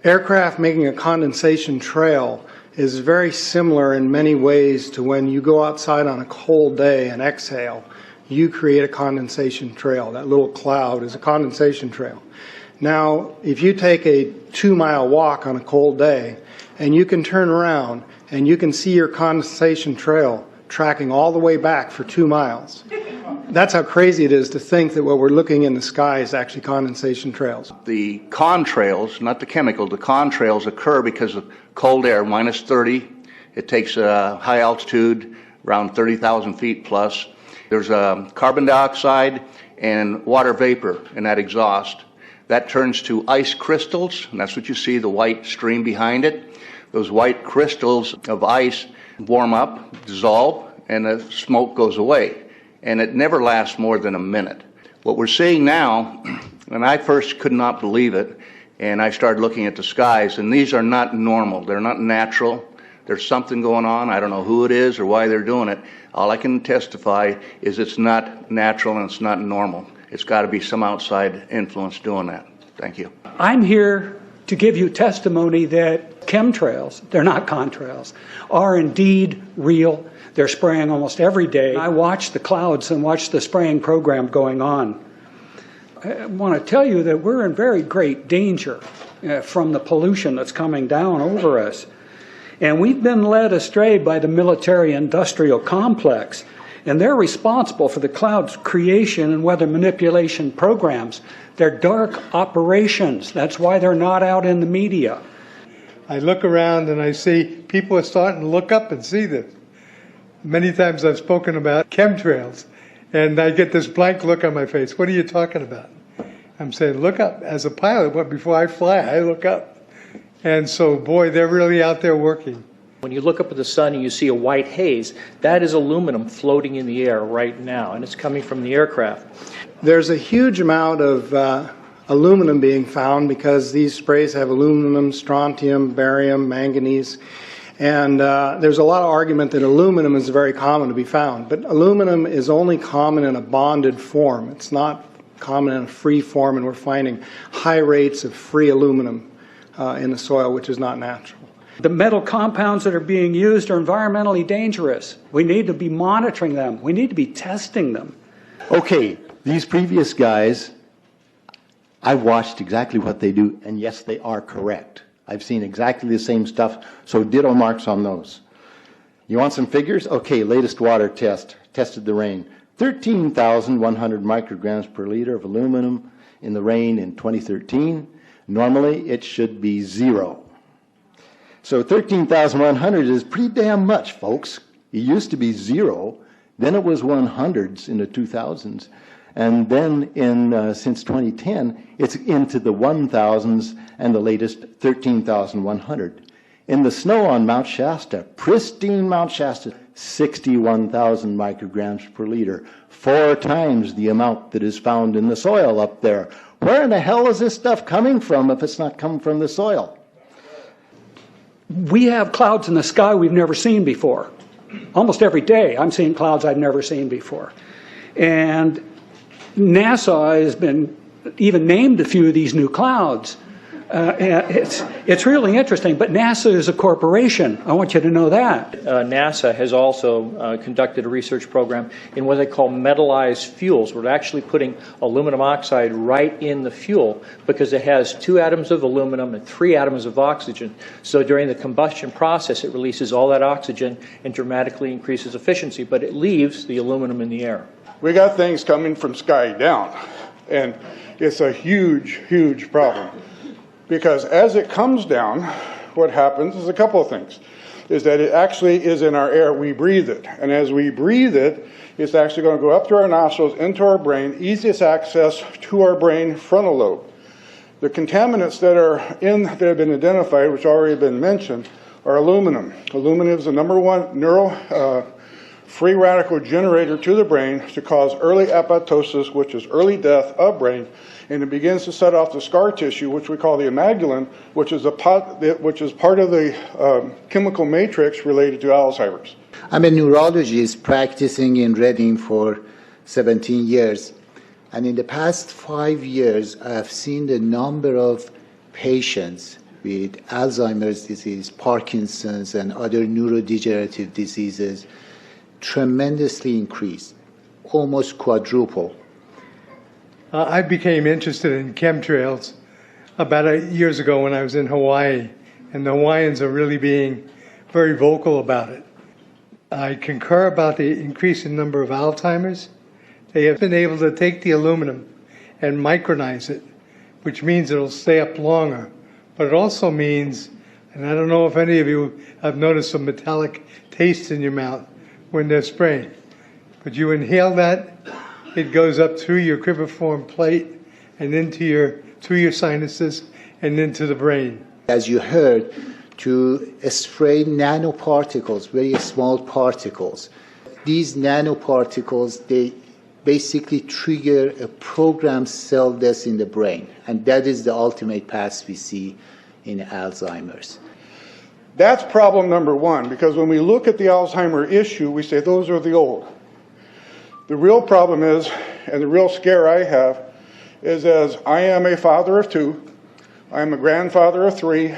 Aircraft making a condensation trail is very similar in many ways to when you go outside on a cold day and exhale. You create a condensation trail. That little cloud is a condensation trail. Now, if you take a 2-mile walk on a cold day and you can turn around and you can see your condensation trail tracking all the way back for 2 miles. That's how crazy it is to think that what we're looking in the sky is actually condensation trails. The contrails, not the chemical, the contrails occur because of cold air, minus 30. It takes high altitude, around 30,000 feet plus. There's carbon dioxide and water vapor in that exhaust. That turns to ice crystals, and that's what you see, the white stream behind it. Those white crystals of ice warm up, dissolve, and the smoke goes away. And it never lasts more than a minute. What we're seeing now, and I first could not believe it, and I started looking at the skies, and these are not normal. They're not natural. There's something going on. I don't know who it is or why they're doing it. All I can testify is it's not natural and it's not normal. It's got to be some outside influence doing that. Thank you. I'm here to give you testimony that chemtrails, they're not contrails, are indeed real. They're spraying almost every day. I watch the clouds and watch the spraying program going on. I want to tell you that we're in very great danger from the pollution that's coming down over us. And we've been led astray by the military-industrial complex, and they're responsible for the cloud's creation and weather manipulation programs. They're dark operations. That's why they're not out in the media. I look around and I see people are starting to look up and see this. Many times I've spoken about chemtrails, and I get this blank look on my face. What are you talking about? I'm saying, look up. As a pilot, before I fly, I look up. And so, boy, they're really out there working. When you look up at the sun and you see a white haze, that is aluminum floating in the air right now, and it's coming from the aircraft. There's a huge amount of aluminum being found because these sprays have aluminum, strontium, barium, manganese. And there's a lot of argument that aluminum is very common to be found. But aluminum is only common in a bonded form. It's not common in a free form, and we're finding high rates of free aluminum in the soil, which is not natural. The metal compounds that are being used are environmentally dangerous. We need to be monitoring them. We need to be testing them. Okay, these previous guys, I watched exactly what they do, and yes, they are correct. I've seen exactly the same stuff, so ditto marks on those. You want some figures? Okay, latest water test, tested the rain. 13,100 micrograms per liter of aluminum in the rain in 2013. Normally, it should be 0. So 13,100 is pretty damn much, folks. It used to be 0, then it was 100s in the 2000s, and then since 2010, it's into the 1,000s and the latest 13,100. In the snow on Mount Shasta, pristine Mount Shasta, 61,000 micrograms per liter, 4 times the amount that is found in the soil up there. Where in the hell is this stuff coming from if it's not coming from the soil? We have clouds in the sky we've never seen before. Almost every day I'm seeing clouds I've never seen before. And NASA has been even named a few of these new clouds. It's really interesting, but NASA is a corporation. I want you to know that. NASA has also conducted a research program in what they call metallized fuels. We're actually putting aluminum oxide right in the fuel because it has 2 atoms of aluminum and 3 atoms of oxygen. So during the combustion process, it releases all that oxygen and dramatically increases efficiency, but it leaves the aluminum in the air. We got things coming from sky down, and it's a huge, huge problem. Because as it comes down, what happens is a couple of things. Is that it actually is in our air, we breathe it. And as we breathe it, it's actually going to go up through our nostrils, into our brain, easiest access to our brain frontal lobe. The contaminants that have been identified, which already been mentioned, are aluminum. Aluminum is the #1 free radical generator to the brain to cause early apoptosis, which is early death of brain, and it begins to set off the scar tissue, which we call the amygdalin, which is part of the chemical matrix related to Alzheimer's. I'm a neurologist practicing in Reading for 17 years, and in the past 5 years, I have seen the number of patients with Alzheimer's disease, Parkinson's, and other neurodegenerative diseases tremendously increased, almost quadruple. I became interested in chemtrails about 8 years ago when I was in Hawaii, and the Hawaiians are really being very vocal about it. I concur about the increasing number of Alzheimer's. They have been able to take the aluminum and micronize it, which means it'll stay up longer. But it also means, and I don't know if any of you have noticed some metallic taste in your mouth when they're spraying, but you inhale that, it goes up through your cribriform plate and through your sinuses and into the brain. As you heard, to spray nanoparticles, very small particles. These nanoparticles, they basically trigger a programmed cell death in the brain, and that is the ultimate path we see in Alzheimer's. That's problem number one, because when we look at the Alzheimer issue, we say those are the old. The real problem is, and the real scare I have, is as I am a father of 2, I am a grandfather of 3.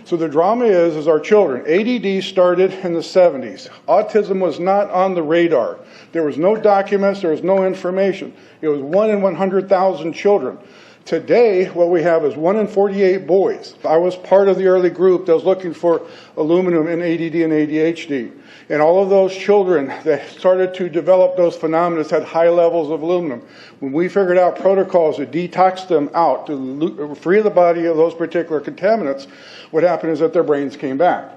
So the drama is our children. ADD started in the 70s. Autism was not on the radar. There was no documents, there was no information. It was 1 in 100,000 children. Today, what we have is 1 in 48 boys. I was part of the early group that was looking for aluminum in ADD and ADHD. And all of those children that started to develop those phenomena had high levels of aluminum. When we figured out protocols to detox them out, to free the body of those particular contaminants, what happened is that their brains came back.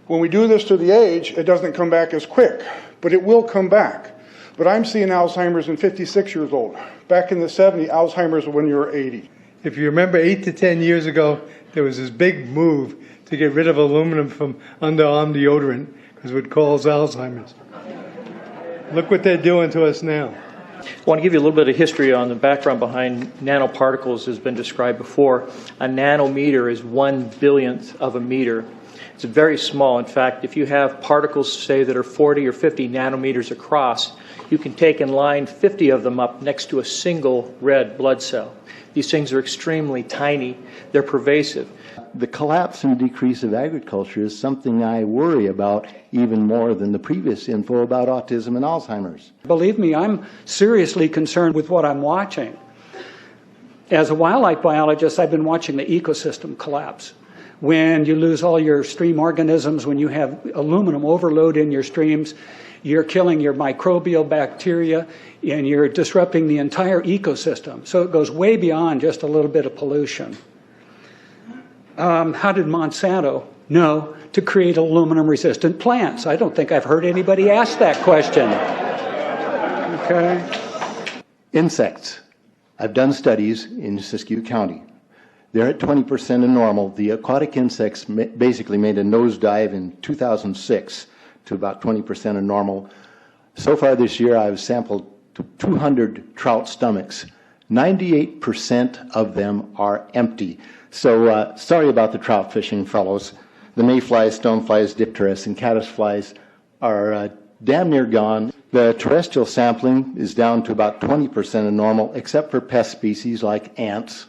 When we do this to the age, it doesn't come back as quick, but it will come back. But I'm seeing Alzheimer's in 56 years old. Back in the 70s, Alzheimer's when you were 80. If you remember 8 to 10 years ago, there was this big move to get rid of aluminum from underarm deodorant because it would cause Alzheimer's. Look what they're doing to us now. I want to give you a little bit of history on the background behind nanoparticles has been described before. A nanometer is 1/1,000,000th of a meter. It's very small. In fact, if you have particles, say, that are 40 or 50 nanometers across, you can take and line 50 of them up next to a single red blood cell. These things are extremely tiny. They're pervasive. The collapse and decrease of agriculture is something I worry about even more than the previous info about autism and Alzheimer's. Believe me, I'm seriously concerned with what I'm watching. As a wildlife biologist, I've been watching the ecosystem collapse. When you lose all your stream organisms, when you have aluminum overload in your streams, you're killing your microbial bacteria and you're disrupting the entire ecosystem. So it goes way beyond just a little bit of pollution. How did Monsanto know to create aluminum-resistant plants? I don't think I've heard anybody ask that question. Okay. Insects. I've done studies in Siskiyou County. They're at 20% of normal. The aquatic insects basically made a nosedive in 2006 to about 20% of normal. So far this year, I've sampled 200 trout stomachs. 98% of them are empty. So sorry about the trout fishing, fellows. The mayflies, stoneflies, dipterus, and caddisflies are damn near gone. The terrestrial sampling is down to about 20% of normal, except for pest species like ants.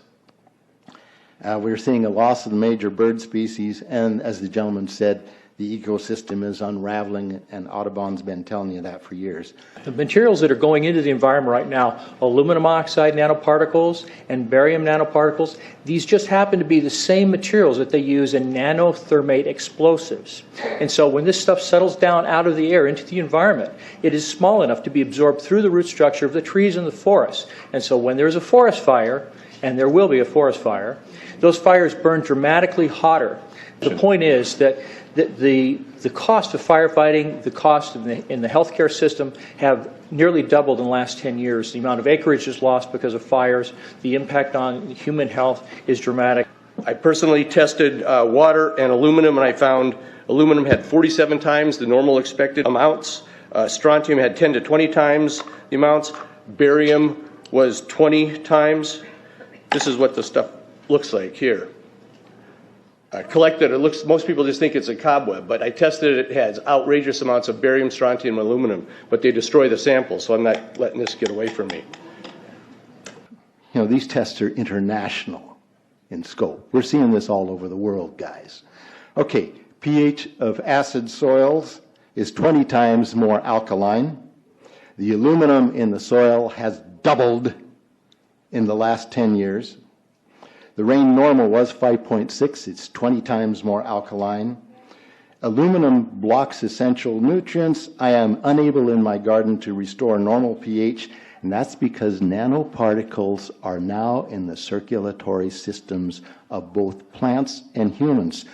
We're seeing a loss of the major bird species, and as the gentleman said, the ecosystem is unraveling, and Audubon's been telling you that for years. The materials that are going into the environment right now, aluminum oxide nanoparticles and barium nanoparticles, these just happen to be the same materials that they use in nanothermate explosives. And so when this stuff settles down out of the air into the environment, it is small enough to be absorbed through the root structure of the trees in the forest. And so when there's a forest fire, and there will be a forest fire, those fires burn dramatically hotter. The point is that the cost of firefighting, the cost in the healthcare system have nearly doubled in the last 10 years. The amount of acreage is lost because of fires. The impact on human health is dramatic. I personally tested water and aluminum, and I found aluminum had 47 times the normal expected amounts. Strontium had 10 to 20 times the amounts. Barium was 20 times. This is what the stuff looks like here. Collected, it looks, most people just think it's a cobweb, but I tested it, it has outrageous amounts of barium, strontium, and aluminum, but they destroy the sample, so I'm not letting this get away from me. You know, these tests are international. in scope. We're seeing this all over the world, guys. Okay, pH of acid soils is 20 times more alkaline. The aluminum in the soil has doubled in the last 10 years. The rain normal was 5.6. It's 20 times more alkaline. Aluminum blocks essential nutrients. I am unable in my garden to restore normal pH, and that's because nanoparticles are now in the circulatory systems of both plants and humans.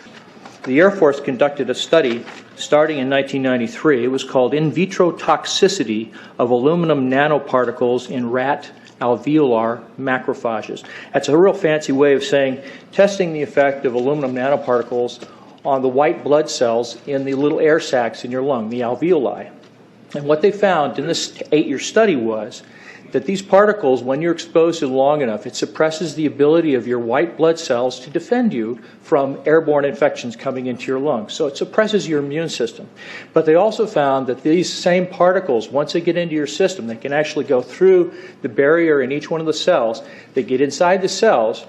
The Air Force conducted a study starting in 1993. It was called In Vitro Toxicity of Aluminum Nanoparticles in Rat Alveolar Macrophages. That's a real fancy way of saying testing the effect of aluminum nanoparticles on the white blood cells in the little air sacs in your lung, the alveoli. And what they found in this 8-year study was that these particles, when you're exposed to them long enough, it suppresses the ability of your white blood cells to defend you from airborne infections coming into your lungs. So it suppresses your immune system. But they also found that these same particles, once they get into your system, they can actually go through the barrier in each one of the cells. They get inside the cells,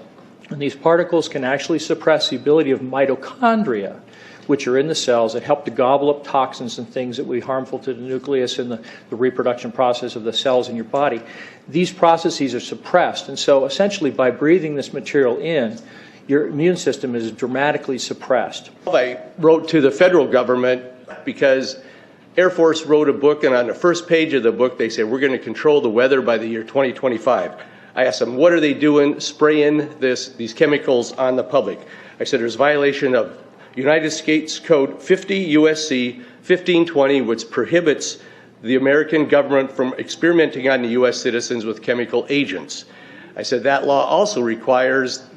and these particles can actually suppress the ability of mitochondria, which are in the cells that help to gobble up toxins and things that would be harmful to the nucleus and the reproduction process of the cells in your body. These processes are suppressed, and so essentially by breathing this material in, your immune system is dramatically suppressed. I wrote to the federal government because Air Force wrote a book, and on the first page of the book they said, we're going to control the weather by the year 2025. I asked them, what are they doing spraying these chemicals on the public? I said, there's a violation of United States Code 50 USC 1520, which prohibits the American government from experimenting on the U.S. citizens with chemical agents. I said that law also requires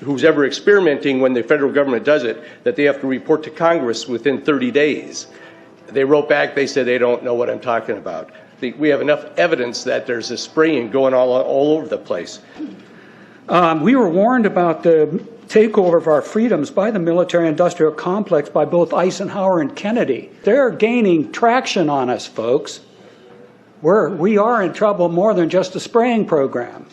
who's ever experimenting, when the federal government does it, that they have to report to Congress within 30 days. They wrote back, they said they don't know what I'm talking about. We have enough evidence that there's this spraying going all over the place. We were warned about the takeover of our freedoms by the military-industrial complex by both Eisenhower and Kennedy. They're gaining traction on us, folks. We are in trouble more than just a spraying program.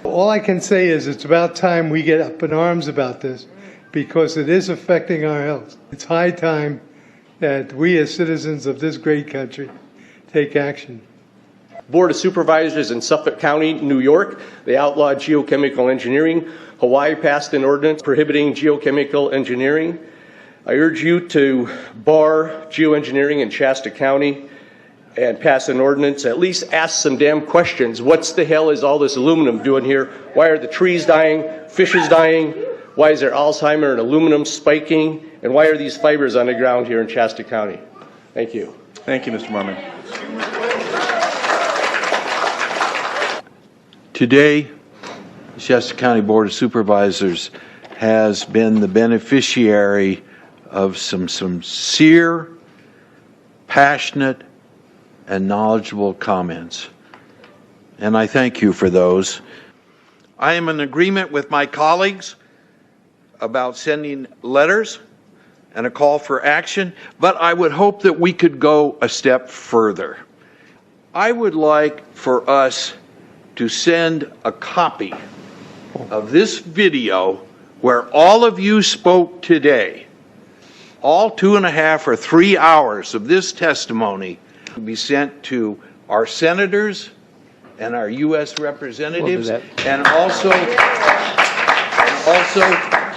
All I can say is it's about time we get up in arms about this, because it is affecting our health. It's high time that we as citizens of this great country take action. Board of Supervisors in Suffolk County, New York, they outlawed geochemical engineering. Hawaii passed an ordinance prohibiting geochemical engineering. I urge you to bar geoengineering in Shasta County and pass an ordinance. At least ask some damn questions. What the hell is all this aluminum doing here? Why are the trees dying, fishes dying? Why is there Alzheimer and aluminum spiking? And why are these fibers on the ground here in Shasta County? Thank you. Thank you, Mr. Marmon. Today, the Shasta County Board of Supervisors has been the beneficiary of some sincere, passionate, and knowledgeable comments. And I thank you for those. I am in agreement with my colleagues about sending letters and a call for action, but I would hope that we could go a step further. I would like for us to send a copy of this video where all of you spoke today, all 2.5 or 3 hours of this testimony, to be sent to our senators and our U.S. representatives, and also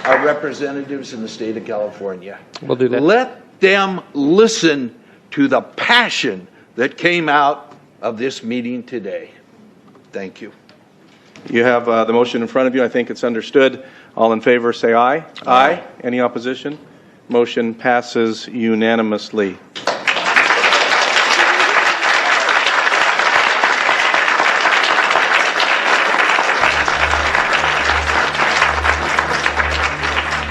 our representatives in the state of California. We'll do that. Let them listen to the passion that came out of this meeting today. Thank you. You have the motion in front of you. I think it's understood. All in favor, say aye. Aye. Any opposition? Motion passes unanimously.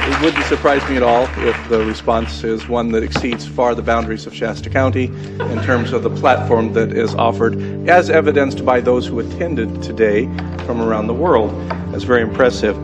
It wouldn't surprise me at all if the response is one that exceeds far the boundaries of Shasta County in terms of the platform that is offered, as evidenced by those who attended today from around the world. That's very impressive.